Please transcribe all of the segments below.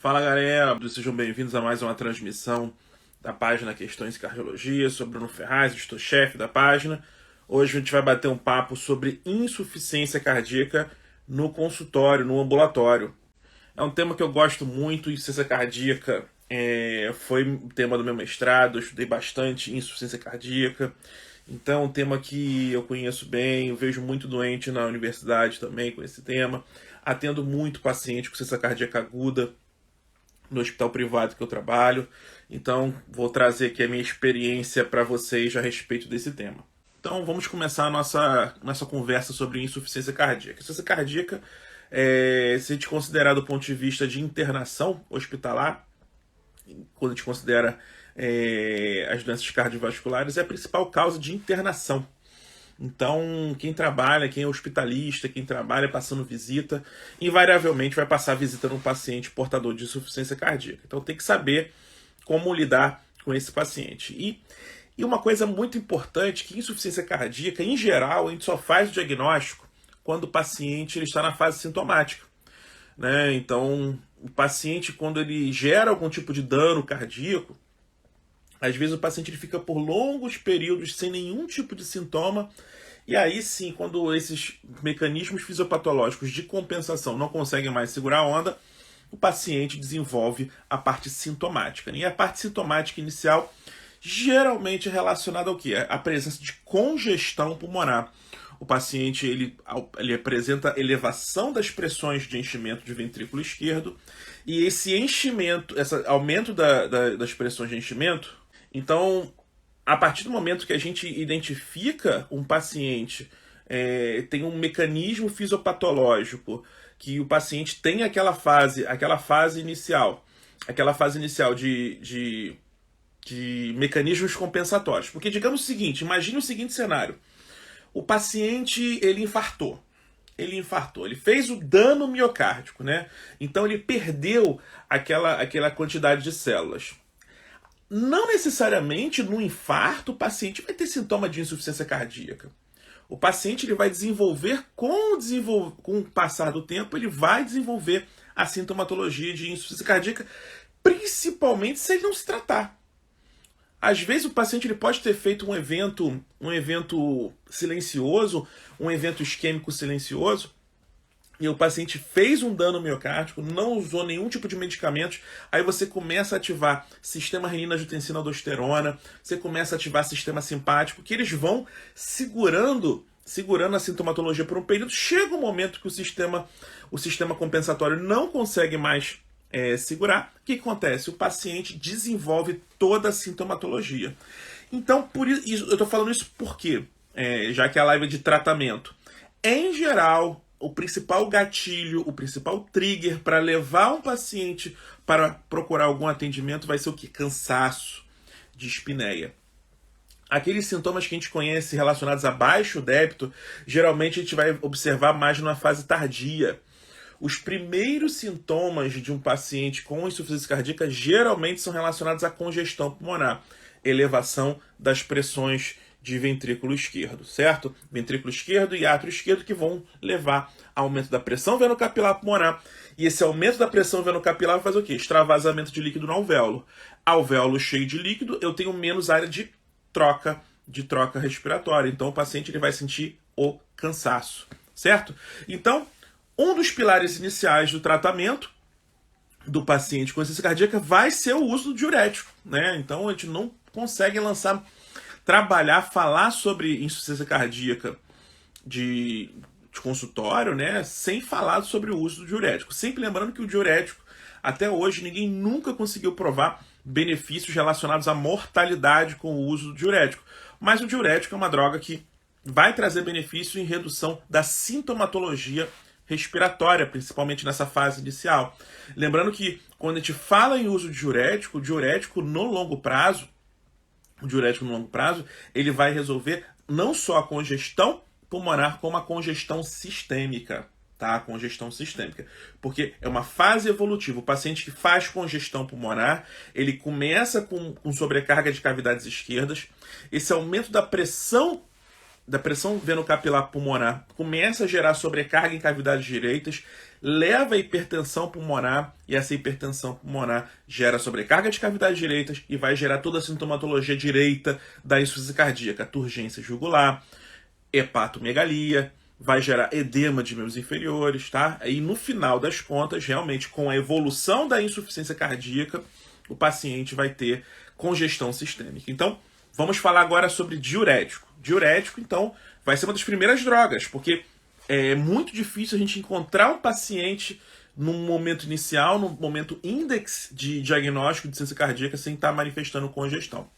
Fala galera, sejam bem-vindos a mais uma transmissão da página Questões em Cardiologia. Sou Bruno Ferraz, estou chefe da página. Hoje a gente vai bater um papo sobre insuficiência cardíaca no consultório, no ambulatório. É um tema que eu gosto muito. Insuficiência cardíaca foi um tema do meu mestrado, eu estudei bastante insuficiência cardíaca. Então é um tema que eu conheço bem, eu vejo muito doente na universidade também com esse tema. Atendo muito paciente com insuficiência cardíaca aguda no hospital privado que eu trabalho. Então vou trazer aqui a minha experiência para vocês a respeito desse tema. Então vamos começar a nossa conversa sobre insuficiência cardíaca. Insuficiência cardíaca, se a gente considerar do ponto de vista de internação hospitalar, quando a gente considera as doenças cardiovasculares, é a principal causa de internação. Então, quem trabalha, quem é hospitalista, quem trabalha passando visita, invariavelmente vai passar visitando um paciente portador de insuficiência cardíaca. Então, tem que saber como lidar com esse paciente. E uma coisa muito importante, que insuficiência cardíaca, em geral, a gente só faz o diagnóstico quando o paciente ele está na fase sintomática, né? Então, o paciente, quando ele gera algum tipo de dano cardíaco, às vezes o paciente ele fica por longos períodos sem nenhum tipo de sintoma, e aí sim, quando esses mecanismos fisiopatológicos de compensação não conseguem mais segurar a onda, o paciente desenvolve a parte sintomática. E a parte sintomática inicial geralmente é relacionada ao quê? A presença de congestão pulmonar. O paciente ele apresenta elevação das pressões de enchimento de ventrículo esquerdo, e esse enchimento, esse aumento das pressões de enchimento. Então, a partir do momento que a gente identifica um paciente, tem um mecanismo fisiopatológico, que o paciente tem aquela fase inicial de mecanismos compensatórios. Porque digamos o seguinte, imagine o seguinte cenário: o paciente ele infartou, ele fez o dano miocárdico, né? Então ele perdeu aquela quantidade de células. Não necessariamente no infarto o paciente vai ter sintoma de insuficiência cardíaca. O paciente ele vai desenvolver, com o passar do tempo, ele vai desenvolver a sintomatologia de insuficiência cardíaca, principalmente se ele não se tratar. Às vezes o paciente ele pode ter feito um evento silencioso, um evento isquêmico silencioso, e o paciente fez um dano miocárdico, não usou nenhum tipo de medicamentos, aí você começa a ativar sistema renina-angiotensina-aldosterona, você começa a ativar sistema simpático, que eles vão segurando a sintomatologia por um período. Chega um momento que o sistema compensatório não consegue mais segurar. O que acontece? O paciente desenvolve toda a sintomatologia. Então, por isso, eu estou falando isso porque, já que a live é de tratamento, em geral, o principal gatilho, o principal trigger para levar um paciente para procurar algum atendimento vai ser o quê? Cansaço, dispneia. Aqueles sintomas que a gente conhece relacionados a baixo débito, geralmente a gente vai observar mais numa fase tardia. Os primeiros sintomas de um paciente com insuficiência cardíaca geralmente são relacionados à congestão pulmonar, elevação das pressões de ventrículo esquerdo, certo? Ventrículo esquerdo e átrio esquerdo, que vão levar a aumento da pressão venocapilar pulmonar. E esse aumento da pressão venocapilar vai fazer o quê? Extravasamento de líquido no alvéolo. Alvéolo cheio de líquido, eu tenho menos área de troca respiratória. Então o paciente ele vai sentir o cansaço, certo? Então, um dos pilares iniciais do tratamento do paciente com insuficiência cardíaca vai ser o uso do diurético, né? Então a gente não consegue falar sobre insuficiência cardíaca de consultório, né, sem falar sobre o uso do diurético. Sempre lembrando que o diurético, até hoje, ninguém nunca conseguiu provar benefícios relacionados à mortalidade com o uso do diurético. Mas o diurético é uma droga que vai trazer benefício em redução da sintomatologia respiratória, principalmente nessa fase inicial. Lembrando que quando a gente fala em uso de diurético, o diurético no longo prazo, ele vai resolver não só a congestão pulmonar, como a congestão sistêmica, tá? A congestão sistêmica. Porque é uma fase evolutiva. O paciente que faz congestão pulmonar, ele começa com sobrecarga de cavidades esquerdas. Esse aumento da pressão da pressão venocapilar pulmonar começa a gerar sobrecarga em cavidades direitas, leva a hipertensão pulmonar, e essa hipertensão pulmonar gera sobrecarga de cavidades direitas e vai gerar toda a sintomatologia direita da insuficiência cardíaca, turgência jugular, hepatomegalia, vai gerar edema de membros inferiores, tá? E no final das contas, realmente, com a evolução da insuficiência cardíaca, o paciente vai ter congestão sistêmica. Então, vamos falar agora sobre diurético. Diurético, então, vai ser uma das primeiras drogas, porque é muito difícil a gente encontrar um paciente num momento inicial, num momento índex de diagnóstico de insuficiência cardíaca sem estar manifestando congestão.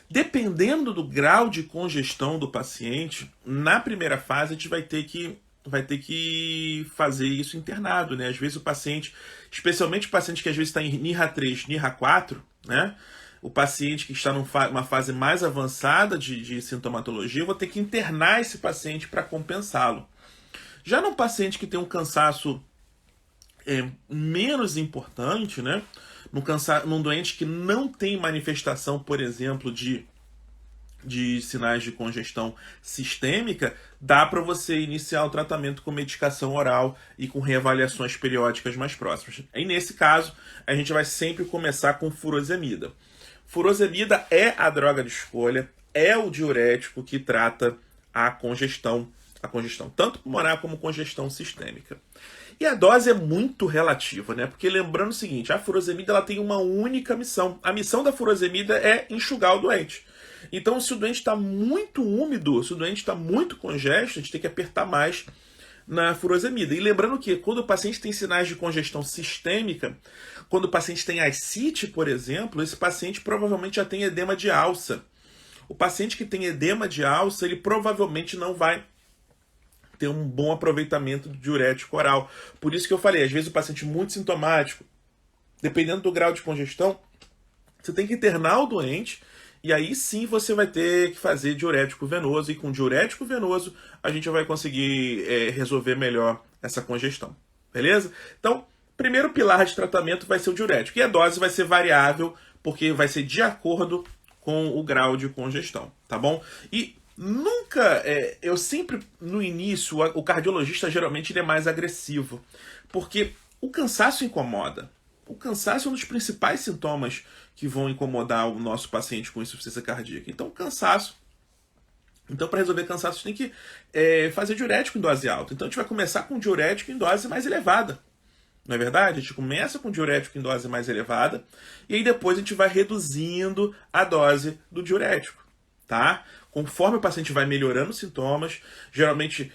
Dependendo do grau de congestão do paciente, na primeira fase a gente vai ter que fazer isso internado, né? Às vezes o paciente, especialmente o paciente que às vezes está em NIRA 3, NIRA 4, né? O paciente que está numa fase mais avançada de sintomatologia, eu vou ter que internar esse paciente para compensá-lo. Já no paciente que tem um cansaço menos importante, né? Num doente que não tem manifestação, por exemplo, de sinais de congestão sistêmica, dá para você iniciar o tratamento com medicação oral e com reavaliações periódicas mais próximas. E nesse caso, a gente vai sempre começar com furosemida. Furosemida é a droga de escolha, é o diurético que trata a congestão tanto pulmonar como congestão sistêmica. E a dose é muito relativa, né? Porque lembrando o seguinte, a furosemida ela tem uma única missão. A missão da furosemida é enxugar o doente. Então, se o doente está muito úmido, se o doente está muito congesto, a gente tem que apertar mais na furosemida. E lembrando que quando o paciente tem sinais de congestão sistêmica, quando o paciente tem ascite, por exemplo, esse paciente provavelmente já tem edema de alça. O paciente que tem edema de alça, ele provavelmente não vai ter um bom aproveitamento do diurético oral. Por isso que eu falei, às vezes o paciente muito sintomático, dependendo do grau de congestão, você tem que internar o doente, e aí sim você vai ter que fazer diurético venoso, e com diurético venoso a gente vai conseguir resolver melhor essa congestão. Beleza? Então, primeiro pilar de tratamento vai ser o diurético, e a dose vai ser variável, porque vai ser de acordo com o grau de congestão, tá bom? E nunca, eu sempre, no início, o cardiologista geralmente ele é mais agressivo, porque o cansaço incomoda. O cansaço é um dos principais sintomas que vão incomodar o nosso paciente com insuficiência cardíaca. Então, para resolver cansaço, a gente tem que fazer diurético em dose alta. Então, a gente vai começar com diurético em dose mais elevada. Não é verdade? A gente começa com diurético em dose mais elevada e aí depois a gente vai reduzindo a dose do diurético, tá? Conforme o paciente vai melhorando os sintomas, geralmente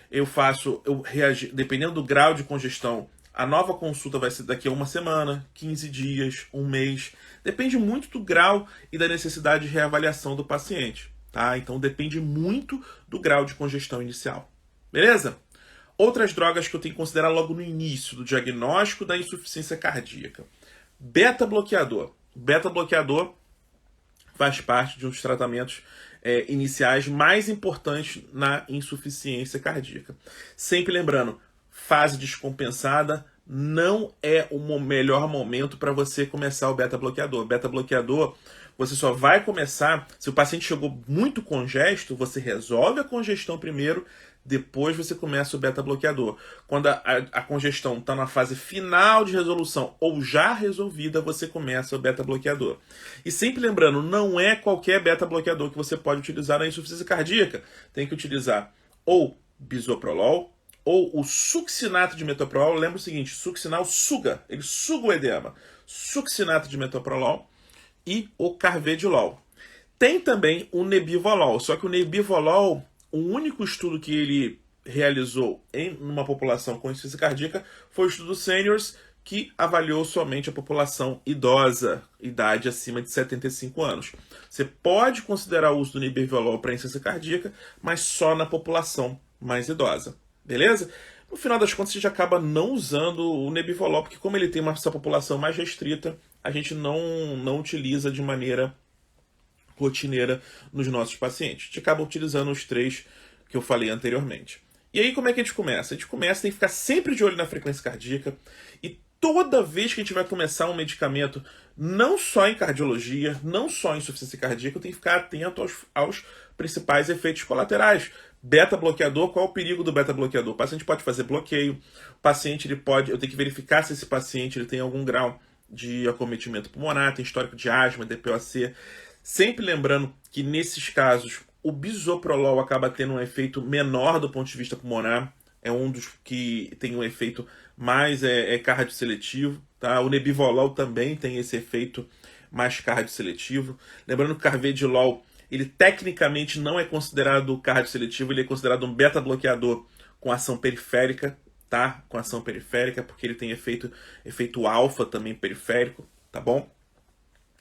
dependendo do grau de congestão, a nova consulta vai ser daqui a uma semana, 15 dias, um mês. Depende muito do grau e da necessidade de reavaliação do paciente, tá? Então depende muito do grau de congestão inicial. Beleza? Outras drogas que eu tenho que considerar logo no início do diagnóstico da insuficiência cardíaca. Beta-bloqueador. Beta-bloqueador faz parte de um dos tratamentos iniciais mais importantes na insuficiência cardíaca. Sempre lembrando, fase descompensada não é o melhor momento para você começar o beta-bloqueador. Beta-bloqueador, você só vai começar se o paciente chegou muito congesto, você resolve a congestão primeiro, depois você começa o beta-bloqueador. Quando a congestão está na fase final de resolução ou já resolvida, você começa o beta-bloqueador. E sempre lembrando, não é qualquer beta-bloqueador que você pode utilizar na insuficiência cardíaca. Tem que utilizar ou bisoprolol, ou o succinato de metoprolol. Lembra o seguinte, succinal ele suga o edema. Succinato de metoprolol e o carvedilol. Tem também o nebivolol, só que o nebivolol, o único estudo que ele realizou em uma população com insuficiência cardíaca foi o estudo Seniors, que avaliou somente a população idosa, idade acima de 75 anos. Você pode considerar o uso do nebivolol para insuficiência cardíaca, mas só na população mais idosa. Beleza? No final das contas, a gente acaba não usando o nebivolol, porque como ele tem essa população mais restrita, a gente não utiliza de maneira rotineira nos nossos pacientes. A gente acaba utilizando os 3 que eu falei anteriormente. E aí, como é que a gente começa? A gente tem que ficar sempre de olho na frequência cardíaca e toda vez que a gente vai começar um medicamento, não só em cardiologia, não só em insuficiência cardíaca, tem que ficar atento aos principais efeitos colaterais. Beta-bloqueador, qual é o perigo do beta-bloqueador? O paciente pode fazer bloqueio, o paciente eu tenho que verificar se esse paciente tem algum grau de acometimento pulmonar, tem histórico de asma, DPOC. Sempre lembrando que nesses casos o bisoprolol acaba tendo um efeito menor do ponto de vista pulmonar, é um dos que tem um efeito mais cardioseletivo, tá? O nebivolol também tem esse efeito mais cardioseletivo. Lembrando que o carvedilol, ele tecnicamente não é considerado cardioseletivo, ele é considerado um beta-bloqueador com ação periférica, tá? Com ação periférica, porque ele tem efeito alfa também periférico, tá bom?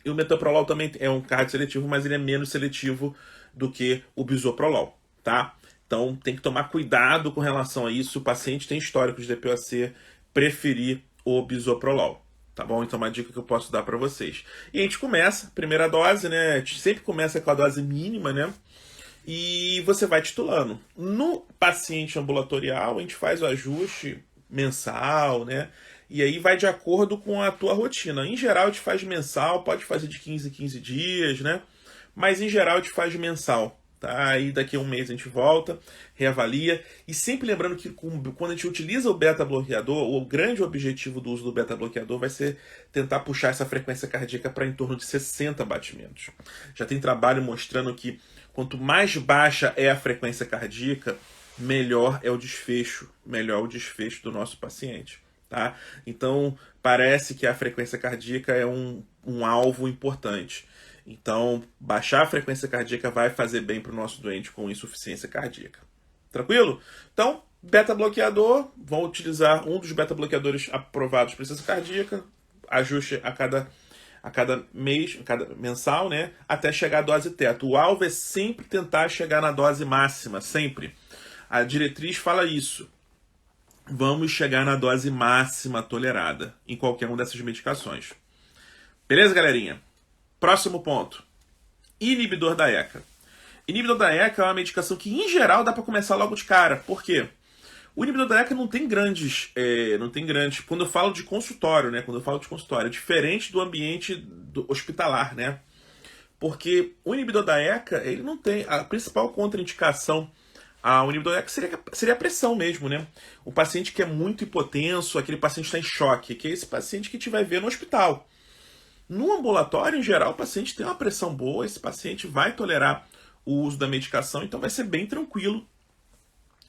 E o metoprolol também é um cardioseletivo, mas ele é menos seletivo do que o bisoprolol, tá? Então tem que tomar cuidado com relação a isso. Se o paciente tem histórico de DPOC, preferir o bisoprolol, tá bom? Então uma dica que eu posso dar para vocês. E a gente começa, primeira dose, né? A gente sempre começa com a dose mínima, né? E você vai titulando. No paciente ambulatorial, a gente faz o ajuste mensal, né? E aí vai de acordo com a tua rotina. Em geral, a gente faz mensal, pode fazer de 15 em 15 dias, né? Mas em geral, a gente faz mensal. Tá? Aí daqui a um mês a gente volta, reavalia. E sempre lembrando que quando a gente utiliza o beta-bloqueador, o grande objetivo do uso do beta-bloqueador vai ser tentar puxar essa frequência cardíaca para em torno de 60 batimentos. Já tem trabalho mostrando que quanto mais baixa é a frequência cardíaca, melhor é o desfecho do nosso paciente. Tá? Então, parece que a frequência cardíaca é um alvo importante. Então, baixar a frequência cardíaca vai fazer bem para o nosso doente com insuficiência cardíaca. Tranquilo? Então, beta-bloqueador, vão utilizar um dos beta-bloqueadores aprovados para insuficiência cardíaca, ajuste a cada mês, a cada mensal, né, até chegar à dose teto. O alvo é sempre tentar chegar na dose máxima, sempre. A diretriz fala isso. Vamos chegar na dose máxima tolerada em qualquer uma dessas medicações. Beleza, galerinha? Próximo ponto. Inibidor da ECA. Inibidor da ECA é uma medicação que, em geral, dá para começar logo de cara. Por quê? O inibidor da ECA não tem grandes... Quando eu falo de consultório, né? É diferente do ambiente hospitalar, né? Porque o inibidor da ECA, ele não tem... A principal contraindicação ao inibidor da ECA seria a pressão mesmo, né? O paciente que é muito hipotenso, aquele paciente que está em choque, que é esse paciente que a gente vai ver no hospital. No ambulatório, em geral, o paciente tem uma pressão boa, esse paciente vai tolerar o uso da medicação, então vai ser bem tranquilo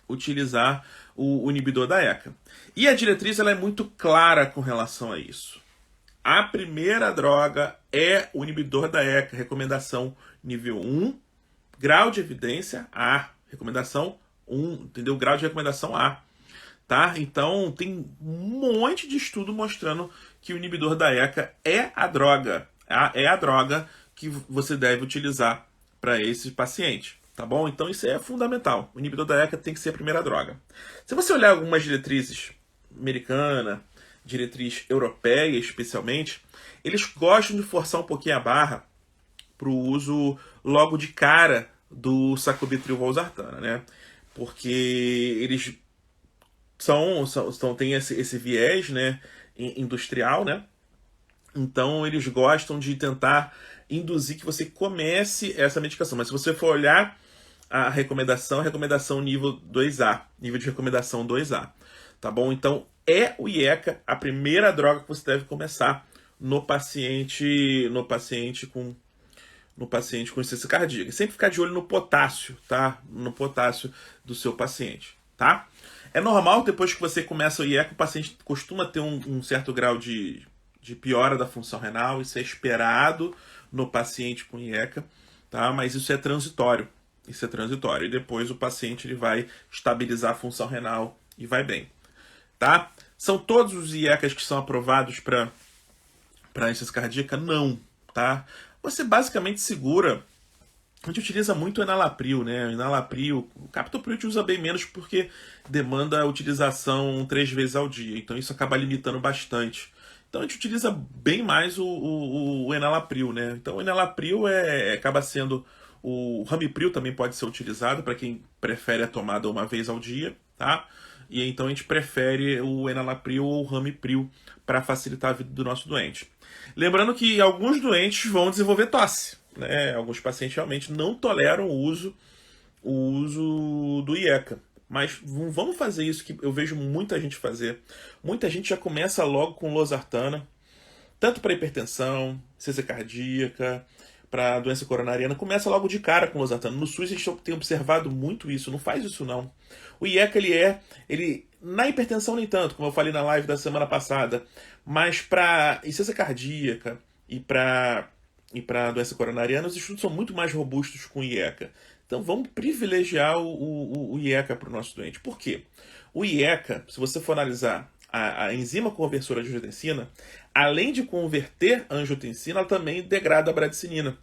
utilizar o inibidor da ECA. E a diretriz ela é muito clara com relação a isso. A primeira droga é o inibidor da ECA, recomendação nível 1, grau de evidência A, recomendação 1, entendeu? Grau de recomendação A. Tá? Então tem um monte de estudo mostrando que o inibidor da ECA é a droga que você deve utilizar para esse paciente, tá bom? Então isso é fundamental. O inibidor da ECA tem que ser a primeira droga. Se você olhar algumas diretrizes americana, diretriz europeia especialmente, eles gostam de forçar um pouquinho a barra para o uso logo de cara do sacubitril/valsartana, né? Porque eles tem esse viés, né, industrial, né? Então eles gostam de tentar induzir que você comece essa medicação. Mas se você for olhar a recomendação nível 2A, nível de recomendação 2A, tá bom? Então é o IECA a primeira droga que você deve começar no paciente com insuficiência cardíaca. Sempre ficar de olho no potássio, tá? No potássio do seu paciente, tá? É normal, depois que você começa o IECA, o paciente costuma ter um certo grau de piora da função renal. Isso é esperado no paciente com IECA, tá? Mas isso é transitório. E depois o paciente ele vai estabilizar a função renal e vai bem, tá? São todos os IECAs que são aprovados para insuficiência cardíaca? Não, tá? Você basicamente segura... A gente utiliza muito o enalapril, né? O enalapril, o captopril a gente usa bem menos porque demanda a utilização 3 vezes ao dia. Então isso acaba limitando bastante. Então a gente utiliza bem mais o enalapril, né? Então o enalapril acaba sendo... O ramipril também pode ser utilizado para quem prefere a tomada uma vez ao dia, tá? e então a gente prefere o enalapril ou o ramipril para facilitar a vida do nosso doente. Lembrando que alguns doentes vão desenvolver tosse, né? Alguns pacientes realmente não toleram o uso do IECA. Mas vamos fazer isso que eu vejo muita gente fazer. Muita gente já começa logo com losartana, tanto para hipertensão, ciência cardíaca, para doença coronariana, começa logo de cara com losartana. No SUS a gente tem observado muito isso, não faz isso não. O IECA, ele na hipertensão nem tanto, como eu falei na live da semana passada, mas para ciência cardíaca e para doença coronariana, os estudos são muito mais robustos com o IECA. Então vamos privilegiar o IECA para o nosso doente. Por quê? O IECA, se você for analisar a enzima conversora de angiotensina, além de converter a angiotensina, ela também degrada a bradicinina.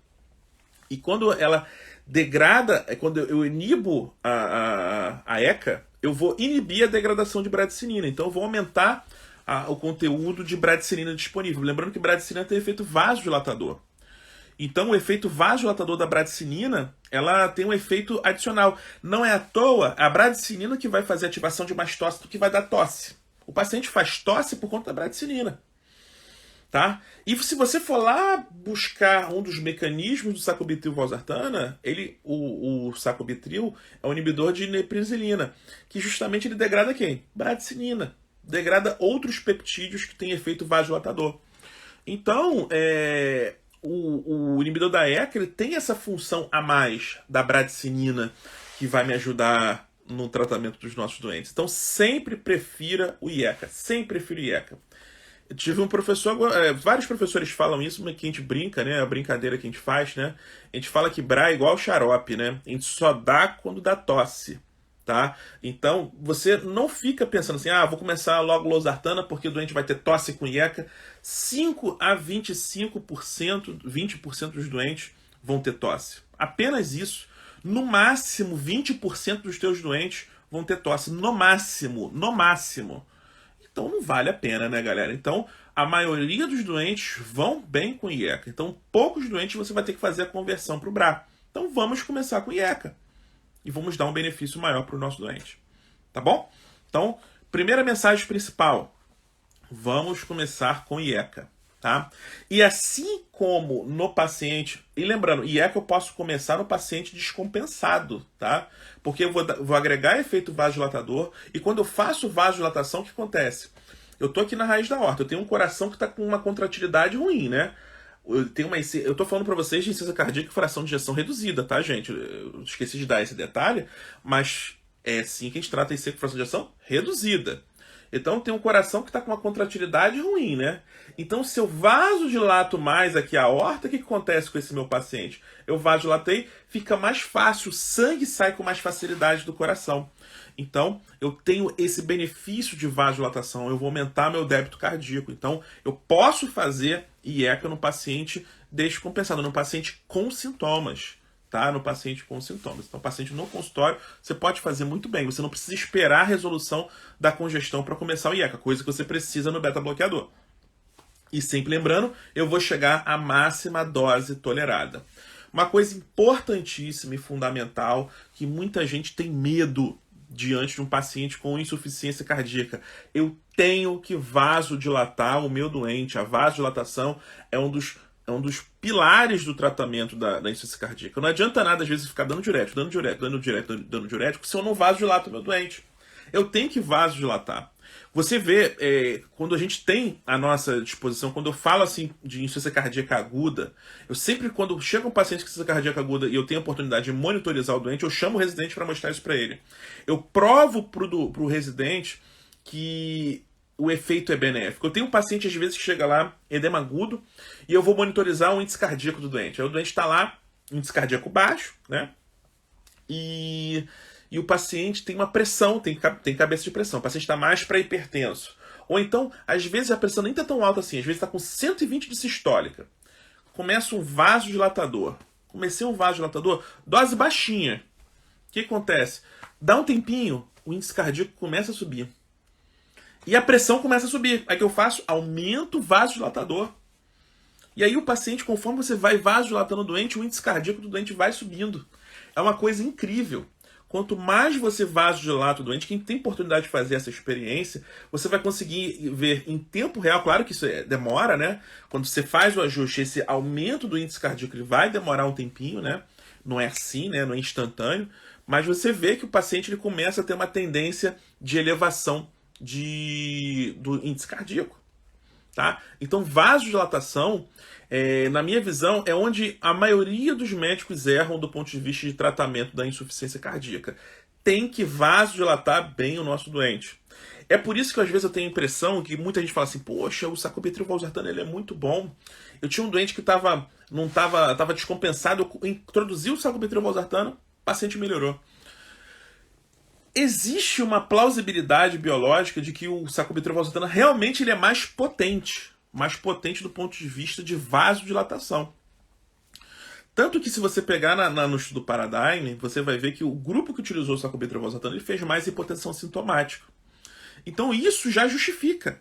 E quando ela degrada, quando eu inibo a ECA, eu vou inibir a degradação de bradicinina. Então eu vou aumentar o conteúdo de bradicinina disponível. Lembrando que bradicinina tem efeito vasodilatador. Então o efeito vasodilatador da bradicinina, ela tem um efeito adicional. Não é à toa a bradicinina que vai fazer ativação de mastócito que vai dar tosse. O paciente faz tosse por conta da bradicinina. Tá? E se você for lá buscar um dos mecanismos do sacubitril/valsartana, o sacubitril é um inibidor de neprisilina, que justamente ele degrada quem? Bradicinina. Degrada outros peptídeos que têm efeito vasodilatador. Então, o inibidor da ECA ele tem essa função a mais da bradicinina que vai me ajudar no tratamento dos nossos doentes. Então, sempre prefira o IECA. Sempre prefiro o IECA. Eu tive um professor, vários professores falam isso, mas que a gente brinca, né? A brincadeira que a gente faz, né? A gente fala que Bra é igual xarope, né? A gente só dá quando dá tosse, tá? Então, você não fica pensando assim, vou começar logo losartana porque o doente vai ter tosse com IECA. 5 a 25%, 20% dos doentes vão ter tosse. Apenas isso. No máximo, 20% dos teus doentes vão ter tosse. No máximo, no máximo. Então não vale a pena, né, galera? Então, a maioria dos doentes vão bem com IECA. Então, poucos doentes você vai ter que fazer a conversão para o BRA. Então, vamos começar com IECA. E vamos dar um benefício maior para o nosso doente. Tá bom? Então, primeira mensagem principal. Vamos começar com IECA. Tá? E assim como no paciente... E lembrando, IECA eu posso começar no paciente descompensado, tá? Porque eu vou agregar efeito vasodilatador. E quando eu faço vasodilatação, o que acontece? Eu tô aqui na raiz da aorta. Eu tenho um coração que está com uma contratilidade ruim, né? Eu tô falando para vocês de insuficiência cardíaca e fração de ejeção reduzida, tá, gente? Eu esqueci de dar esse detalhe, mas é assim que a gente trata IC com fração de ejeção reduzida. Então tem um coração que está com uma contratilidade ruim, né? Então se eu vasodilato mais aqui a aorta, o que acontece com esse meu paciente? Eu vasodilatei, fica mais fácil, o sangue sai com mais facilidade do coração. Então eu tenho esse benefício de vasodilatação, eu vou aumentar meu débito cardíaco. Então eu posso fazer IECA no paciente descompensado, no paciente com sintomas. Tá? No paciente com sintomas. Então, paciente no consultório, você pode fazer muito bem. Você não precisa esperar a resolução da congestão para começar o IECA, coisa que você precisa no beta-bloqueador. E sempre lembrando, eu vou chegar à máxima dose tolerada. Uma coisa importantíssima e fundamental, que muita gente tem medo diante de um paciente com insuficiência cardíaca. Eu tenho que vasodilatar o meu doente. A vasodilatação é um dos pilares do tratamento da insuficiência cardíaca. Não adianta nada, às vezes, ficar dando diurético, se eu não vasodilato o meu doente. Eu tenho que vasodilatar. Você vê, quando a gente tem à nossa disposição, quando eu falo assim de insuficiência cardíaca aguda, eu sempre, quando chega um paciente com insuficiência cardíaca aguda e eu tenho a oportunidade de monitorizar o doente, eu chamo o residente para mostrar isso para ele. Eu provo pro residente que o efeito é benéfico. Eu tenho um paciente, às vezes, que chega lá, edema agudo, e eu vou monitorizar o índice cardíaco do doente. Aí o doente está lá, índice cardíaco baixo, né? E o paciente tem uma pressão, tem cabeça de pressão. O paciente está mais para hipertenso. Ou então, às vezes, a pressão nem está tão alta assim. Às vezes está com 120 de sistólica. Começa um vasodilatador. Comecei um vasodilatador, dose baixinha. O que acontece? Dá um tempinho, o índice cardíaco começa a subir. E a pressão começa a subir. Aí o que eu faço? Aumento o vasodilatador. E aí o paciente, conforme você vai vasodilatando o doente, o índice cardíaco do doente vai subindo. É uma coisa incrível. Quanto mais você vasodilata o doente, quem tem oportunidade de fazer essa experiência, você vai conseguir ver em tempo real, claro que isso demora, né? Quando você faz o ajuste, esse aumento do índice cardíaco ele vai demorar um tempinho, né? Não é assim, né? Não é instantâneo, mas você vê que o paciente ele começa a ter uma tendência de elevação do índice cardíaco. Tá? Então, vasodilatação, na minha visão, é onde a maioria dos médicos erram do ponto de vista de tratamento da insuficiência cardíaca. Tem que vasodilatar bem o nosso doente. É por isso que às vezes eu tenho a impressão que muita gente fala assim, poxa, o sacubitril valsartano ele é muito bom. Eu tinha um doente que estava descompensado, eu introduzi o sacubitril valsartano, o paciente melhorou. Existe uma plausibilidade biológica de que o sacubitril valsartano realmente ele é mais potente do ponto de vista de vasodilatação. Tanto que se você pegar no estudo Paradigm, você vai ver que o grupo que utilizou o sacubitril valsartano ele fez mais hipotensão sintomática. Então isso já justifica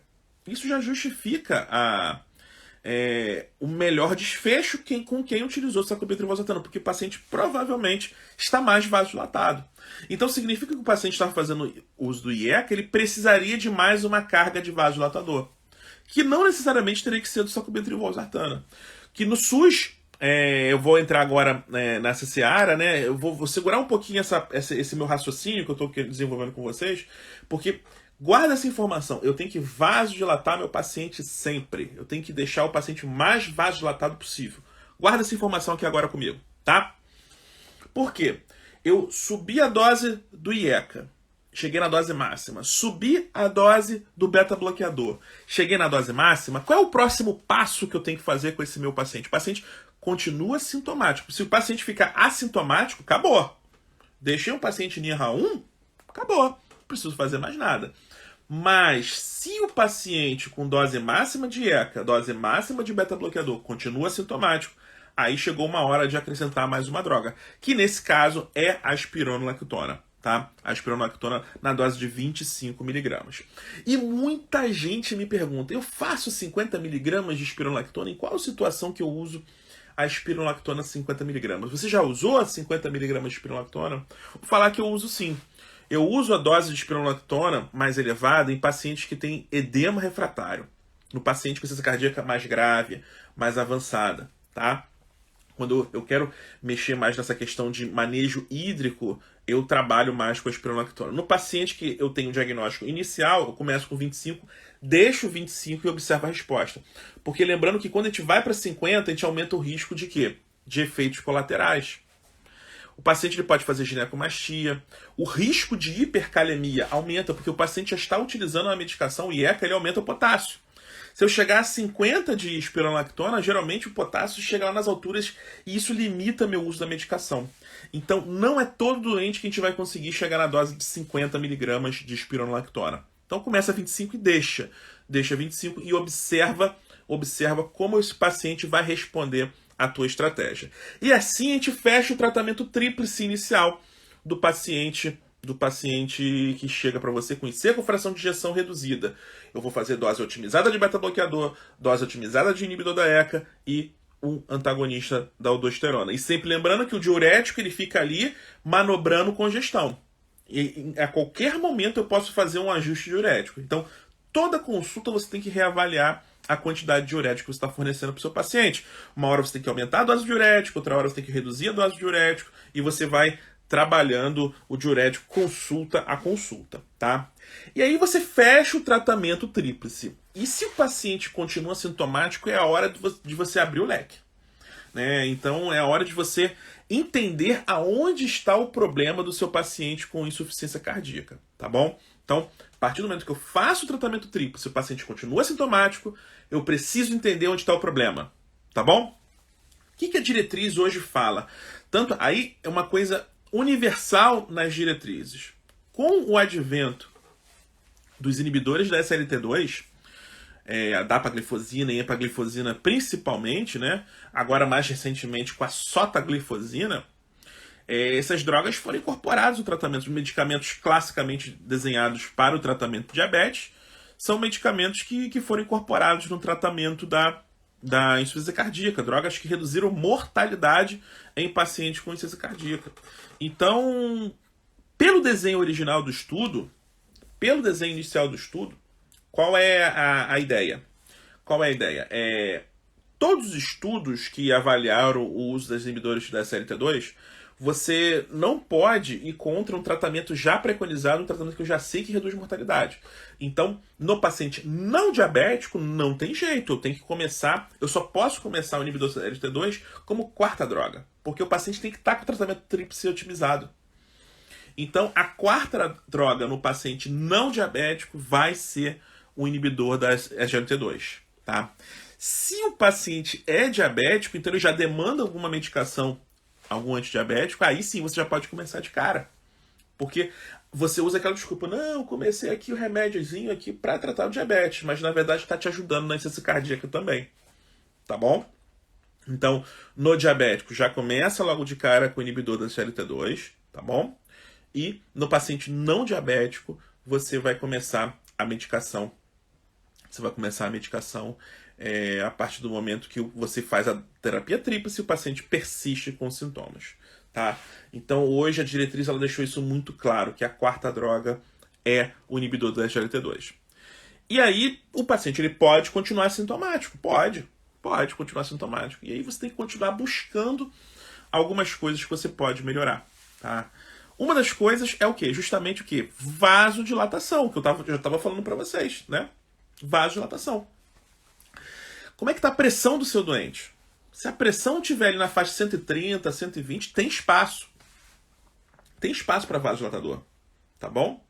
o melhor desfecho com quem utilizou o sacubitril valsartano, porque o paciente provavelmente está mais vasodilatado. Então significa que o paciente estava fazendo uso do IECA, ele precisaria de mais uma carga de vasodilatador, que não necessariamente teria que ser do sacubitril valsartano. Que no SUS, eu vou entrar agora nessa seara, né? Eu vou segurar um pouquinho esse meu raciocínio que eu estou desenvolvendo com vocês, porque guarda essa informação, eu tenho que vasodilatar meu paciente sempre. Eu tenho que deixar o paciente mais vasodilatado possível. Guarda essa informação aqui agora comigo, tá? Por quê? Eu subi a dose do IECA, cheguei na dose máxima. Subi a dose do beta-bloqueador, cheguei na dose máxima. Qual é o próximo passo que eu tenho que fazer com esse meu paciente? O paciente continua sintomático. Se o paciente ficar assintomático, acabou. Deixei o paciente em NIRA 1, acabou. Não preciso fazer mais nada. Mas se o paciente com dose máxima de IECA, dose máxima de beta-bloqueador, continua sintomático, aí chegou uma hora de acrescentar mais uma droga, que nesse caso é a espironolactona, tá? A espironolactona na dose de 25 mg. E muita gente me pergunta, eu faço 50 mg de espironolactona, em qual situação que eu uso a espironolactona 50 mg? Você já usou a 50 mg de espironolactona? Vou falar que eu uso sim. Eu uso a dose de espironolactona mais elevada em pacientes que têm edema refratário, no paciente com insuficiência cardíaca mais grave, mais avançada, tá? Quando eu quero mexer mais nessa questão de manejo hídrico, eu trabalho mais com a espironolactona. No paciente que eu tenho um diagnóstico inicial, eu começo com 25, deixo 25 e observo a resposta. Porque lembrando que quando a gente vai para 50, a gente aumenta o risco de quê? De efeitos colaterais. O paciente ele pode fazer ginecomastia. O risco de hipercalemia aumenta, porque o paciente já está utilizando a medicação, o IECA, ele aumenta o potássio. Se eu chegar a 50 de espironolactona, geralmente o potássio chega lá nas alturas e isso limita meu uso da medicação. Então, não é todo doente que a gente vai conseguir chegar na dose de 50 mg de espironolactona. Então, começa a 25 e deixa 25 e observa como esse paciente vai responder à tua estratégia. E assim a gente fecha o tratamento tríplice inicial do paciente que chega para você com IC com fração de injeção reduzida. Eu vou fazer dose otimizada de beta-bloqueador, dose otimizada de inibidor da ECA e um antagonista da aldosterona. E sempre lembrando que o diurético ele fica ali manobrando congestão. E a qualquer momento eu posso fazer um ajuste diurético. Então, toda consulta você tem que reavaliar a quantidade de diurético que você está fornecendo para o seu paciente. Uma hora você tem que aumentar a dose de diurético, outra hora você tem que reduzir a dose de diurético e você vai trabalhando o diurético consulta a consulta, tá? E aí você fecha o tratamento tríplice. E se o paciente continua sintomático, é a hora de você abrir o leque, né? Então é a hora de você entender aonde está o problema do seu paciente com insuficiência cardíaca, tá bom? Então, a partir do momento que eu faço o tratamento tríplice, o paciente continua sintomático, eu preciso entender onde está o problema, tá bom? O que a diretriz hoje fala? Tanto aí é uma coisa universal nas diretrizes. Com o advento dos inibidores da SLT2, a dapaglifosina e a empaglifosina principalmente, né? Agora mais recentemente com a sotaglifosina, essas drogas foram incorporadas no tratamento. Os medicamentos classicamente desenhados para o tratamento de diabetes são medicamentos que foram incorporados no tratamento da insuficiência cardíaca, drogas que reduziram mortalidade em pacientes com insuficiência cardíaca. Então, Pelo desenho original do estudo, pelo desenho inicial do estudo, qual é a ideia? Qual é a ideia? Todos os estudos que avaliaram o uso das inibidores da SLT2, você não pode ir contra um tratamento já preconizado, um tratamento que eu já sei que reduz mortalidade. Então, no paciente não diabético, não tem jeito. Eu tenho que começar, eu só posso começar o inibidor da SLT2 como quarta droga, porque o paciente tem que estar com o tratamento tríplice otimizado. Então, a quarta droga no paciente não diabético vai ser o inibidor da SGLT2, tá? Se o paciente é diabético, então ele já demanda alguma medicação, algum antidiabético, aí sim você já pode começar de cara. Porque você usa aquela desculpa, não, comecei aqui o remédiozinho aqui para tratar o diabetes, mas na verdade está te ajudando na insuficiência cardíaca também, tá bom? Então, no diabético, já começa logo de cara com o inibidor da SGLT2, tá bom? E no paciente não diabético, você vai começar a medicação. Você vai começar a medicação a partir do momento que você faz a terapia tríplice e o paciente persiste com os sintomas. Tá? Então hoje a diretriz ela deixou isso muito claro, que a quarta droga é o inibidor do SGLT2. E aí o paciente ele pode continuar sintomático, pode continuar sintomático. E aí você tem que continuar buscando algumas coisas que você pode melhorar. Tá? Uma das coisas é o quê? Justamente o quê? Vasodilatação, que eu já estava falando para vocês, né? Vasodilatação. Como é que está a pressão do seu doente? Se a pressão estiver ali na faixa 130, 120, tem espaço. Tem espaço para vasodilatador. Tá bom?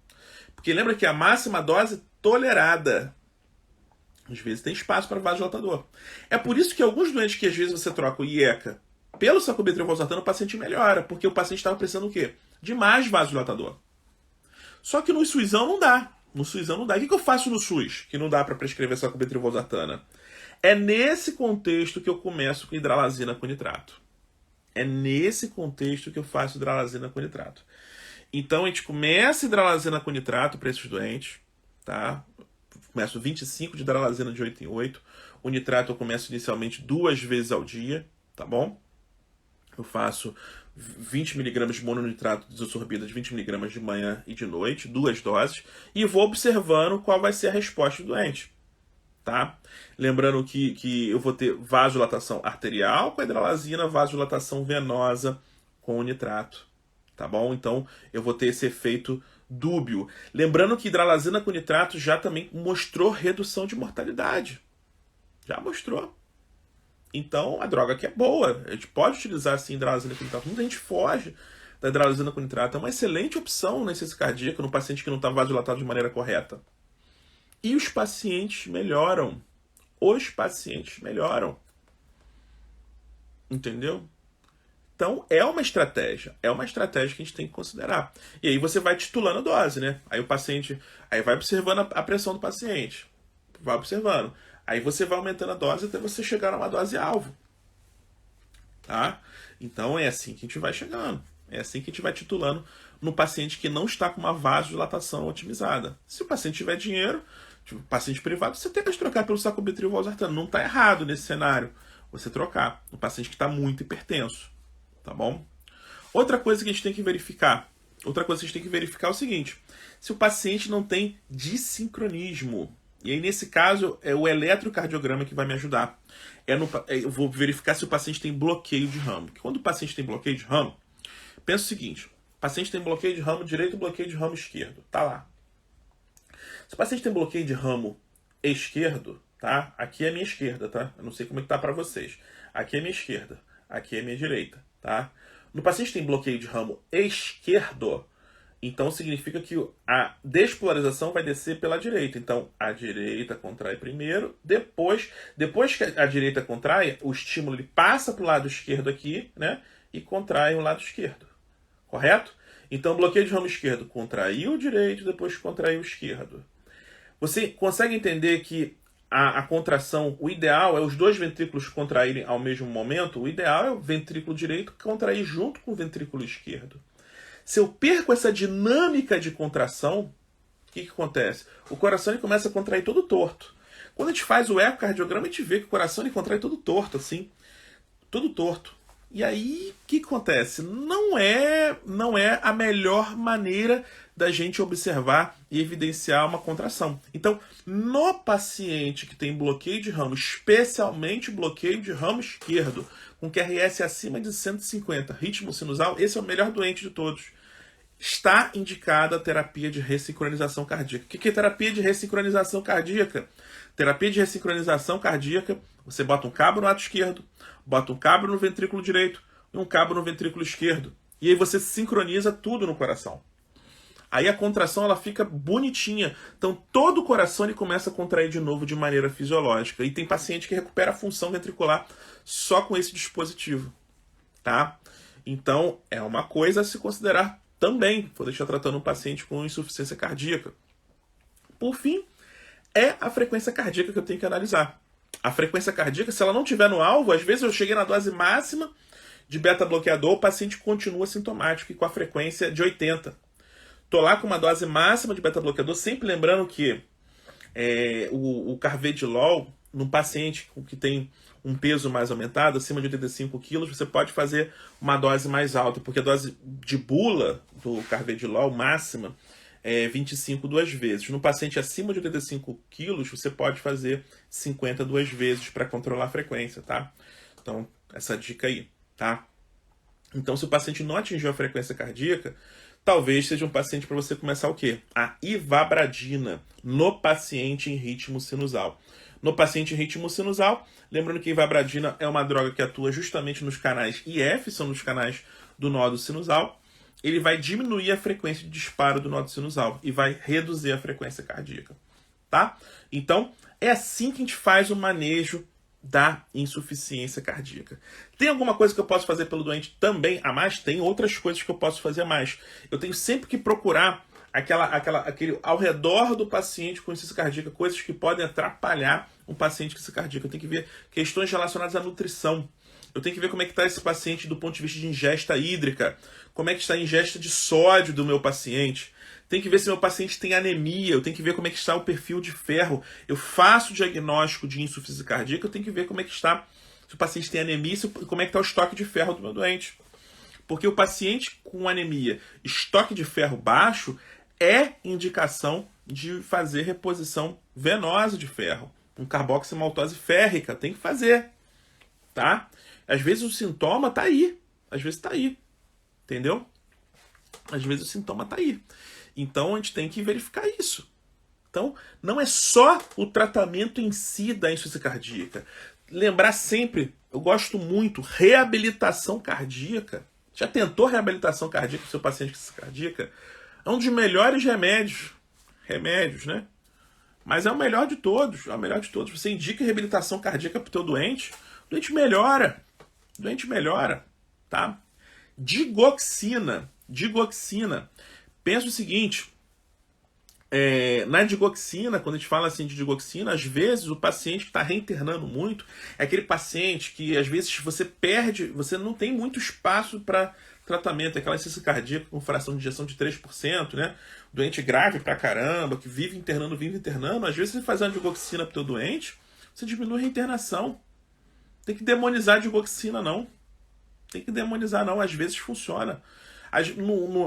Porque lembra que a máxima dose tolerada. Às vezes tem espaço para vasodilatador. É por isso que alguns doentes que às vezes você troca o IECA pelo sacubitril valsartano, o paciente melhora. Porque o paciente estava precisando o quê? De mais vasodilatador. Só que no SUSão não dá. No SUSão não dá. O que eu faço no SUS que não dá para prescrever sacubitril valsartana? É nesse contexto que eu começo com hidralazina com nitrato. É nesse contexto que eu faço hidralazina com nitrato. Então a gente começa hidralazina com nitrato para esses doentes, tá? Começo 25 de hidralazina de 8 em 8. O nitrato eu começo inicialmente 2 vezes ao dia, tá bom? Eu faço 20 mg de mononitrato desorbido de 20 mg de manhã e de noite, 2 doses, e vou observando qual vai ser a resposta do doente. Tá? Lembrando que eu vou ter vasodilatação arterial com a hidralazina, vasodilatação venosa com o nitrato. Tá bom? Então eu vou ter esse efeito dúbio. Lembrando que hidralazina com nitrato já também mostrou redução de mortalidade. Já mostrou. Então a droga aqui é boa. A gente pode utilizar assim hidralazina com nitrato. Muita gente foge da hidralazina com nitrato. É uma excelente opção na insuficiência cardíaca no paciente que não está vasodilatado de maneira correta. E os pacientes melhoram. Os pacientes melhoram. Entendeu? Então, é uma estratégia. É uma estratégia que a gente tem que considerar. E aí você vai titulando a dose, né? Aí o paciente... Aí vai observando a pressão do paciente. Vai observando. Aí você vai aumentando a dose até você chegar a uma dose alvo. Tá? Então, é assim que a gente vai chegando. É assim que a gente vai titulando no paciente que não está com uma vasodilatação otimizada. Se o paciente tiver dinheiro... Tipo, paciente privado, você tem que trocar pelo sacubitril valsartano. Não está errado nesse cenário você trocar. Um paciente que está muito hipertenso. Tá bom? Outra coisa que a gente tem que verificar. É o seguinte. Se o paciente não tem dissincronismo. E aí, nesse caso, é o eletrocardiograma que vai me ajudar. Eu vou verificar se o paciente tem bloqueio de ramo. Porque quando o paciente tem bloqueio de ramo, pensa o seguinte. O paciente tem bloqueio de ramo direito e bloqueio de ramo esquerdo. Tá lá. Se o paciente tem bloqueio de ramo esquerdo, tá? Aqui é a minha esquerda, tá? Eu não sei como é que tá para vocês. Aqui é a minha esquerda, aqui é a minha direita, tá? No paciente que tem bloqueio de ramo esquerdo, então significa que a despolarização vai descer pela direita. Então, a direita contrai primeiro, depois que a direita contrai, o estímulo ele passa para o lado esquerdo aqui, né? E contrai o lado esquerdo. Correto? Então, bloqueio de ramo esquerdo contraiu o direito, depois contraiu o esquerdo. Você consegue entender que a contração, o ideal é os dois ventrículos contraírem ao mesmo momento? O ideal é o ventrículo direito contrair junto com o ventrículo esquerdo. Se eu perco essa dinâmica de contração, o que acontece? O coração ele começa a contrair todo torto. Quando a gente faz o ecocardiograma, a gente vê que o coração ele contrai todo torto, assim. Todo torto. E aí, o que acontece? Não é a melhor maneira da gente observar e evidenciar uma contração. Então, no paciente que tem bloqueio de ramo, especialmente bloqueio de ramo esquerdo, com QRS acima de 150, ritmo sinusal, esse é o melhor doente de todos. Está indicada a terapia de ressincronização cardíaca. O que é terapia de ressincronização cardíaca? Terapia de ressincronização cardíaca, você bota um cabo no ato esquerdo, bota um cabo no ventrículo direito e um cabo no ventrículo esquerdo. E aí você sincroniza tudo no coração. Aí a contração ela fica bonitinha. Então todo o coração ele começa a contrair de novo de maneira fisiológica. E tem paciente que recupera a função ventricular só com esse dispositivo. Tá? Então é uma coisa a se considerar também. Vou deixar tratando um paciente com insuficiência cardíaca. Por fim, é a frequência cardíaca que eu tenho que analisar. A frequência cardíaca, se ela não estiver no alvo, às vezes eu cheguei na dose máxima de beta-bloqueador, o paciente continua sintomático e com a frequência de 80. Estou lá com uma dose máxima de beta-bloqueador, sempre lembrando que o carvedilol, num paciente que tem um peso mais aumentado, acima de 85 quilos, você pode fazer uma dose mais alta, porque a dose de bula do carvedilol máxima é 25 duas vezes. No paciente acima de 85 quilos, você pode fazer 50 duas vezes para controlar a frequência, tá? Então, essa dica aí, tá? Então, se o paciente não atingiu a frequência cardíaca, talvez seja um paciente para você começar o quê? A ivabradina no paciente em ritmo sinusal. No paciente em ritmo sinusal, lembrando que a ivabradina é uma droga que atua justamente nos canais IF, são nos canais do nódo sinusal. Ele vai diminuir a frequência de disparo do nódo sinusal e vai reduzir a frequência cardíaca, tá? Então, é assim que a gente faz o manejo da insuficiência cardíaca. Tem alguma coisa que eu posso fazer pelo doente também a mais? Tem outras coisas que eu posso fazer a mais. Eu tenho sempre que procurar aquele ao redor do paciente com insuficiência cardíaca, coisas que podem atrapalhar um paciente com insuficiência cardíaca. Eu tenho que ver questões relacionadas à nutrição. Eu tenho que ver como é que está esse paciente do ponto de vista de ingesta hídrica, como é que está a ingesta de sódio do meu paciente. Tem que ver se meu paciente tem anemia, eu tenho que ver como é que está o perfil de ferro. Eu faço o diagnóstico de insuficiência cardíaca, eu tenho que ver como é que está, se o paciente tem anemia, como é que está o estoque de ferro do meu doente. Porque o paciente com anemia, estoque de ferro baixo, é indicação de fazer reposição venosa de ferro. Um carboximaltose férrica, tem que fazer, tá? Às vezes o sintoma tá aí, às vezes tá aí, entendeu? Às vezes o sintoma tá aí. Então a gente tem que verificar isso. Então não é só o tratamento em si da insuficiência cardíaca. Lembrar sempre, eu gosto muito, reabilitação cardíaca. Já tentou reabilitação cardíaca para seu paciente com insuficiência cardíaca? É um dos melhores remédios, né? Mas é o melhor de todos, é o melhor de todos. Você indica reabilitação cardíaca para o teu doente, o doente melhora, tá? Digoxina. Pensa o seguinte, na digoxina, quando a gente fala assim de digoxina, às vezes o paciente que está reinternando muito é aquele paciente que às vezes você não tem muito espaço para tratamento, aquela insuficiência cardíaca com fração de ejeção de 3%, né? Doente grave pra caramba, que vive internando, às vezes você faz uma digoxina pro teu doente, você diminui a reinternação. Tem que demonizar a digoxina, não. Às vezes funciona.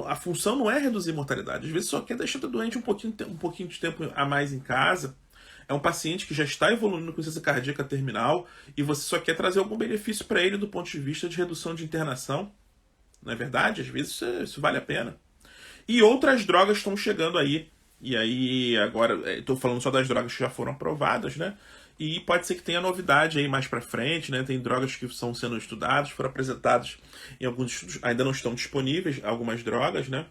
A função não é reduzir mortalidade. Às vezes só quer deixar o doente um pouquinho de tempo a mais em casa. É um paciente que já está evoluindo com insuficiência cardíaca terminal e você só quer trazer algum benefício para ele do ponto de vista de redução de internação. Não é verdade? Às vezes isso vale a pena. E outras drogas estão chegando aí. E aí, agora, estou falando só das drogas que já foram aprovadas, né? E pode ser que tenha novidade aí mais para frente, né? Tem drogas que estão sendo estudadas, foram apresentadas em alguns estudos, ainda não estão disponíveis algumas drogas, né?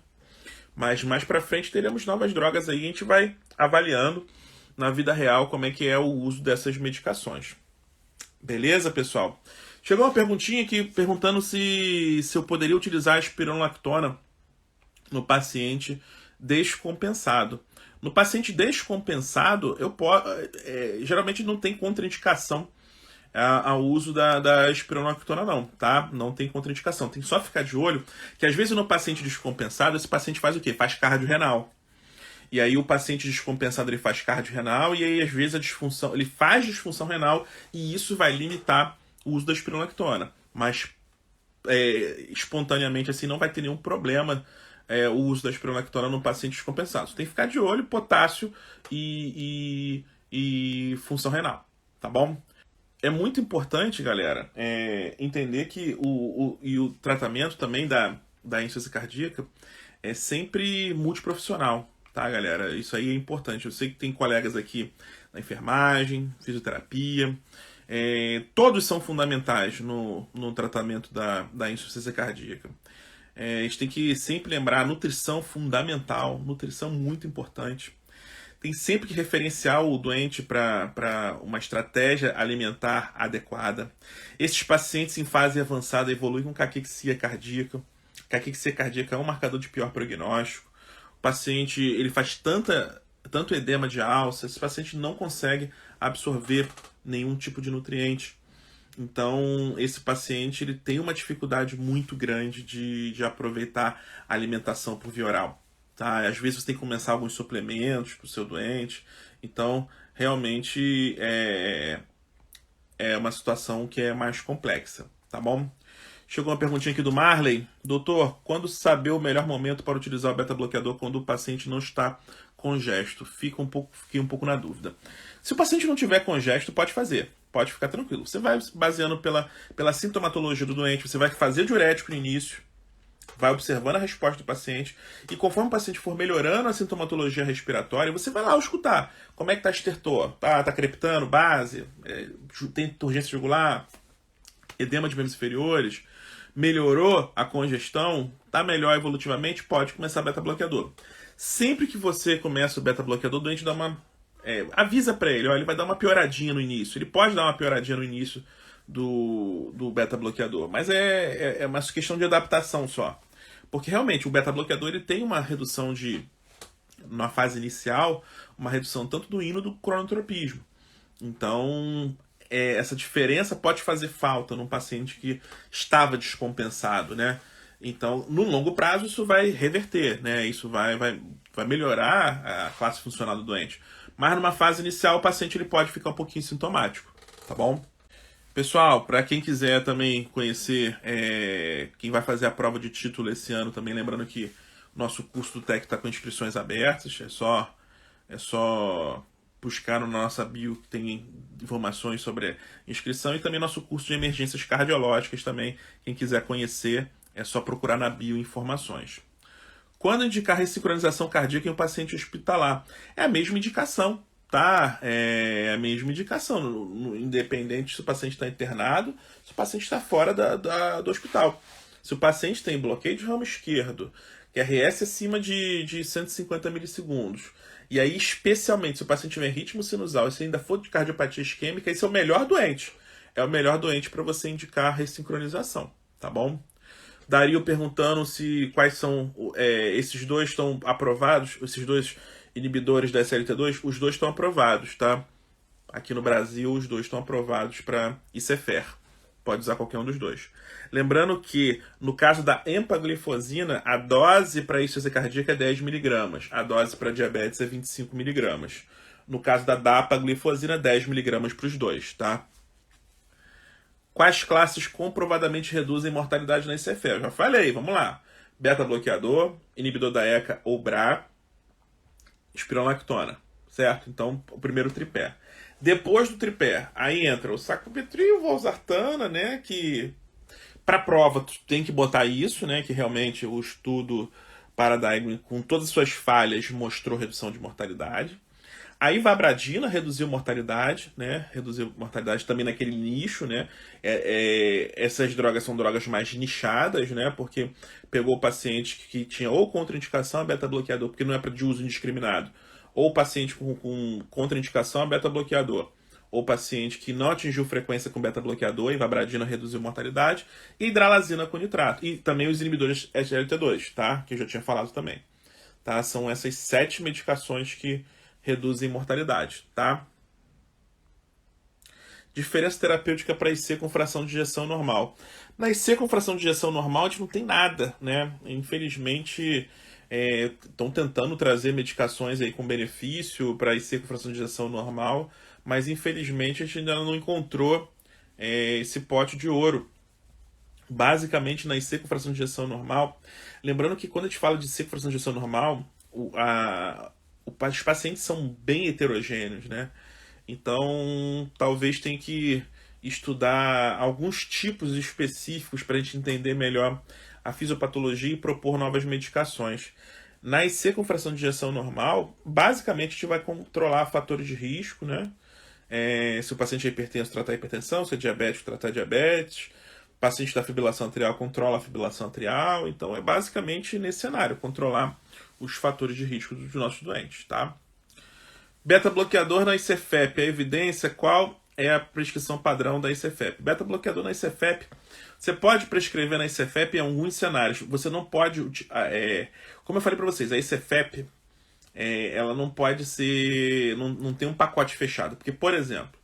Mas mais para frente teremos novas drogas aí, a gente vai avaliando na vida real como é que é o uso dessas medicações. Beleza, pessoal? Chegou uma perguntinha aqui perguntando se eu poderia utilizar a espironolactona no paciente descompensado. No paciente descompensado, geralmente não tem contraindicação ao uso da espironolactona, não, tá? Não tem contraindicação. Tem só ficar de olho que às vezes no paciente descompensado, esse paciente faz o quê? Faz cardiorrenal. E aí o paciente descompensado ele faz cardiorrenal e aí às vezes ele faz disfunção renal e isso vai limitar o uso da espironolactona. Mas espontaneamente assim, não vai ter nenhum problema o uso da espironolactona no paciente descompensado. Você tem que ficar de olho, potássio e função renal, tá bom? É muito importante, galera, entender que o tratamento também da insuficiência cardíaca é sempre multiprofissional, tá, galera? Isso aí é importante. Eu sei que tem colegas aqui na enfermagem, fisioterapia, todos são fundamentais no tratamento da insuficiência cardíaca. A gente tem que sempre lembrar, nutrição fundamental, nutrição muito importante. Tem sempre que referenciar o doente para uma estratégia alimentar adequada. Esses pacientes em fase avançada evoluem com caquexia cardíaca. Caquexia cardíaca é um marcador de pior prognóstico. O paciente ele faz tanto edema de alça, esse paciente não consegue absorver nenhum tipo de nutriente. Então, esse paciente ele tem uma dificuldade muito grande de aproveitar a alimentação por via oral. Tá? Às vezes você tem que começar alguns suplementos para o seu doente. Então, realmente é uma situação que é mais complexa. Tá bom? Chegou uma perguntinha aqui do Marley. Doutor, quando saber o melhor momento para utilizar o beta-bloqueador quando o paciente não está congesto? Fiquei um pouco na dúvida. Se o paciente não tiver congesto, pode fazer. Pode ficar tranquilo. Você vai baseando pela sintomatologia do doente, você vai fazer diurético no início, vai observando a resposta do paciente, e conforme o paciente for melhorando a sintomatologia respiratória, você vai lá escutar. Como é que tá estertor? Tá crepitando, base? Tem turgência jugular? Edema de membros inferiores? Melhorou a congestão? Tá melhor evolutivamente? Pode começar beta-bloqueador. Sempre que você começa o beta-bloqueador, o doente dá uma... avisa para ele, ó, ele vai dar uma pioradinha no início. Ele pode dar uma pioradinha no início do beta-bloqueador, mas é uma questão de adaptação só. Porque realmente o beta-bloqueador ele tem uma redução na fase inicial, uma redução tanto do hino do cronotropismo. Então, essa diferença pode fazer falta num paciente que estava descompensado, né? Então, no longo prazo, isso vai reverter, né? Isso vai melhorar a classe funcional do doente. Mas numa fase inicial, o paciente ele pode ficar um pouquinho sintomático, tá bom? Pessoal, para quem quiser também conhecer quem vai fazer a prova de título esse ano, também lembrando que o nosso curso do TEC está com inscrições abertas, é só buscar na nossa bio que tem informações sobre inscrição, e também nosso curso de emergências cardiológicas também, quem quiser conhecer, é só procurar na bio informações. Quando indicar ressincronização cardíaca em um paciente hospitalar? É a mesma indicação, tá? É a mesma indicação, independente se o paciente está internado, se o paciente está fora do hospital. Se o paciente tem bloqueio de ramo esquerdo, QRS acima de 150 milissegundos, e aí especialmente se o paciente tiver ritmo sinusal e se ainda for de cardiopatia isquêmica, esse é o melhor doente. É o melhor doente para você indicar ressincronização, tá bom? Dario perguntando se quais são esses dois estão aprovados, esses dois inibidores da SLT2, os dois estão aprovados, tá? Aqui no Brasil, os dois estão aprovados para ICEFER. Pode usar qualquer um dos dois. Lembrando que, no caso da empaglifosina, a dose para insuficiência cardíaca é 10 mg, a dose para diabetes é 25 mg. No caso da dapaglifosina, 10 mg para os dois, tá? Quais classes comprovadamente reduzem mortalidade na ICEFER? Eu já falei, vamos lá. Beta-bloqueador, inibidor da ECA ou BRA, espironolactona, certo? Então, o primeiro tripé. Depois do tripé, aí entra o sacubitril, valsartana, né? Que, para prova, tu tem que botar isso, né? Que realmente o estudo Paradigm, com todas as suas falhas, mostrou redução de mortalidade. A ivabradina reduziu mortalidade, né? Reduziu mortalidade também naquele nicho, né? Essas drogas são drogas mais nichadas, né? Porque pegou o paciente que tinha ou contraindicação a beta-bloqueador, porque não é de uso indiscriminado, ou paciente com contraindicação a beta-bloqueador, ou paciente que não atingiu frequência com beta-bloqueador, a ivabradina reduziu mortalidade, e hidralazina com nitrato. E também os inibidores SGLT2, tá? Que eu já tinha falado também. Tá? São essas 7 medicações que reduzem mortalidade, tá? Diferença terapêutica para IC com fração de injeção normal. Na IC com fração de injeção normal a gente não tem nada, né? Infelizmente estão tentando trazer medicações aí com benefício para IC com fração de injeção normal, mas infelizmente a gente ainda não encontrou esse pote de ouro basicamente na IC com fração de ejeção normal. Lembrando que quando a gente fala de IC com fração de ejeção normal, os pacientes são bem heterogêneos, né? Então, talvez tenha que estudar alguns tipos específicos para a gente entender melhor a fisiopatologia e propor novas medicações. Na IC com fração de injeção normal, basicamente a gente vai controlar fatores de risco, né? Se o paciente é hipertenso, tratar a hipertensão, se é diabético, tratar diabetes. O paciente da fibrilação atrial controla a fibrilação atrial. Então é basicamente nesse cenário, controlar os fatores de risco dos nossos doentes, tá? Beta-bloqueador na ICFEP, a evidência, qual é a prescrição padrão da ICFEP? Beta-bloqueador na ICFEP, você pode prescrever na ICFEP em alguns cenários. Você não pode, como eu falei para vocês, a ICFEP, ela não pode ser, não tem um pacote fechado. Porque, por exemplo,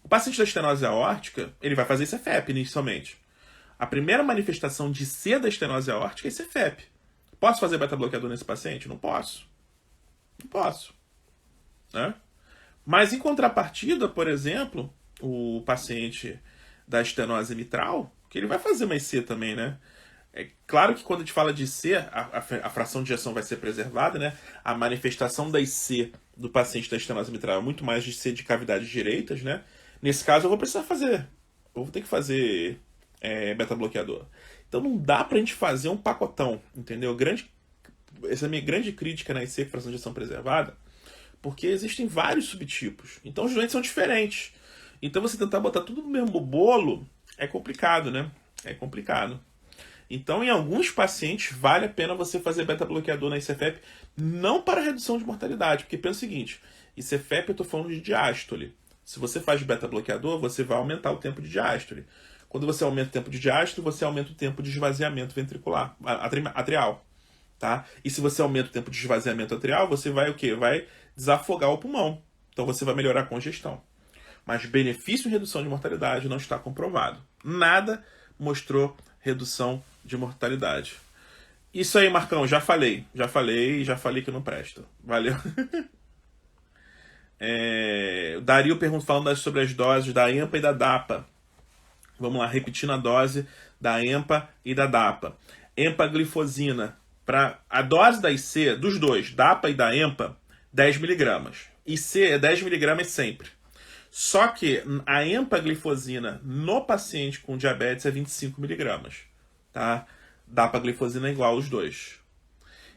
o paciente da estenose aórtica, ele vai fazer ICFEP inicialmente. A primeira manifestação de C da estenose aórtica é ICFEP. Posso fazer beta-bloqueador nesse paciente? Não posso. Não posso. Né? Mas em contrapartida, por exemplo, o paciente da estenose mitral, que ele vai fazer uma IC também, né? É claro que quando a gente fala de IC, a fração de ejeção vai ser preservada, né? A manifestação da IC do paciente da estenose mitral é muito mais de IC de cavidades direitas, né? Nesse caso eu vou precisar fazer, eu vou ter que fazer beta-bloqueador. Então não dá pra gente fazer um pacotão, entendeu? Essa é a minha grande crítica na IC com fração de ejeção preservada, porque existem vários subtipos. Então os doentes são diferentes. Então você tentar botar tudo no mesmo bolo é complicado, né? É complicado. Então, em alguns pacientes, vale a pena você fazer beta-bloqueador na ICFEP, não para redução de mortalidade, porque pensa o seguinte, ICFEP eu estou falando de diástole. Se você faz beta-bloqueador, você vai aumentar o tempo de diástole. Quando você aumenta o tempo de diástole, você aumenta o tempo de esvaziamento ventricular, atrial. Tá? E se você aumenta o tempo de esvaziamento atrial, você vai o quê? Vai desafogar o pulmão. Então você vai melhorar a congestão. Mas benefício em redução de mortalidade não está comprovado. Nada mostrou redução de mortalidade. Isso aí, Marcão, já falei que não presta. Valeu. O Dario falando sobre as doses da EMPA e da DAPA. Vamos lá, repetindo a dose da EMPA e da DAPA. Empaglifosina, para a dose da IC, dos dois, DAPA e da EMPA, 10 mg. IC é 10 mg sempre. Só que a empaglifosina no paciente com diabetes é 25 mg. Tá? Dapaglifosina é igual aos dois.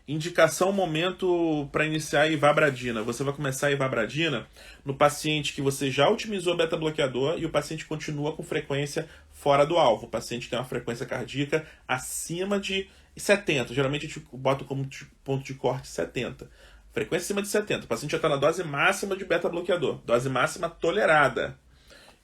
Indicação, momento para iniciar a ivabradina. Você vai começar a ivabradina no paciente que você já otimizou beta-bloqueador e o paciente continua com frequência fora do alvo. O paciente tem uma frequência cardíaca acima de 70. Geralmente a gente bota como ponto de corte 70. Frequência acima de 70. O paciente já está na dose máxima de beta-bloqueador. Dose máxima tolerada.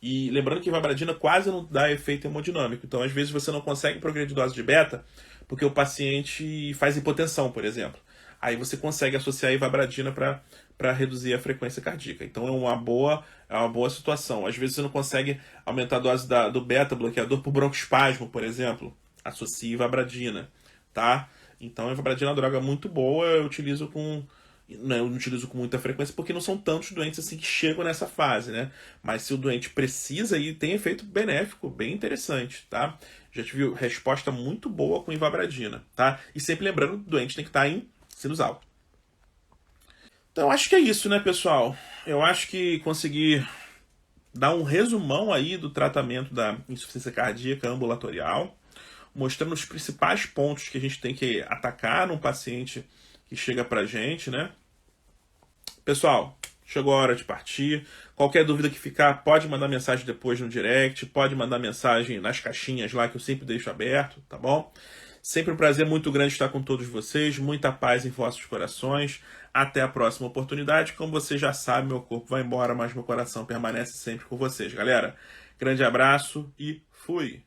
E lembrando que a ivabradina quase não dá efeito hemodinâmico. Então, às vezes, você não consegue progredir dose de beta porque o paciente faz hipotensão, por exemplo. Aí você consegue associar a ivabradina para reduzir a frequência cardíaca. Então, é uma boa situação. Às vezes, você não consegue aumentar a dose do beta-bloqueador por broncoespasmo, por exemplo. Associa a ivabradina, tá? Então, a ivabradina é uma droga muito boa. Eu não utilizo com muita frequência porque não são tantos doentes assim que chegam nessa fase, né? Mas se o doente precisa, aí tem efeito benéfico, bem interessante, tá? Já tive resposta muito boa com ivabradina, tá? E sempre lembrando, o doente tem que estar em sinusal. Então, acho que é isso, né, pessoal? Eu acho que consegui dar um resumão aí do tratamento da insuficiência cardíaca ambulatorial, mostrando os principais pontos que a gente tem que atacar num paciente que chega pra gente, né? Pessoal, chegou a hora de partir. Qualquer dúvida que ficar, pode mandar mensagem depois no direct, pode mandar mensagem nas caixinhas lá que eu sempre deixo aberto, tá bom? Sempre um prazer muito grande estar com todos vocês, muita paz em vossos corações. Até a próxima oportunidade. Como você já sabe, meu corpo vai embora, mas meu coração permanece sempre com vocês, galera. Grande abraço e fui!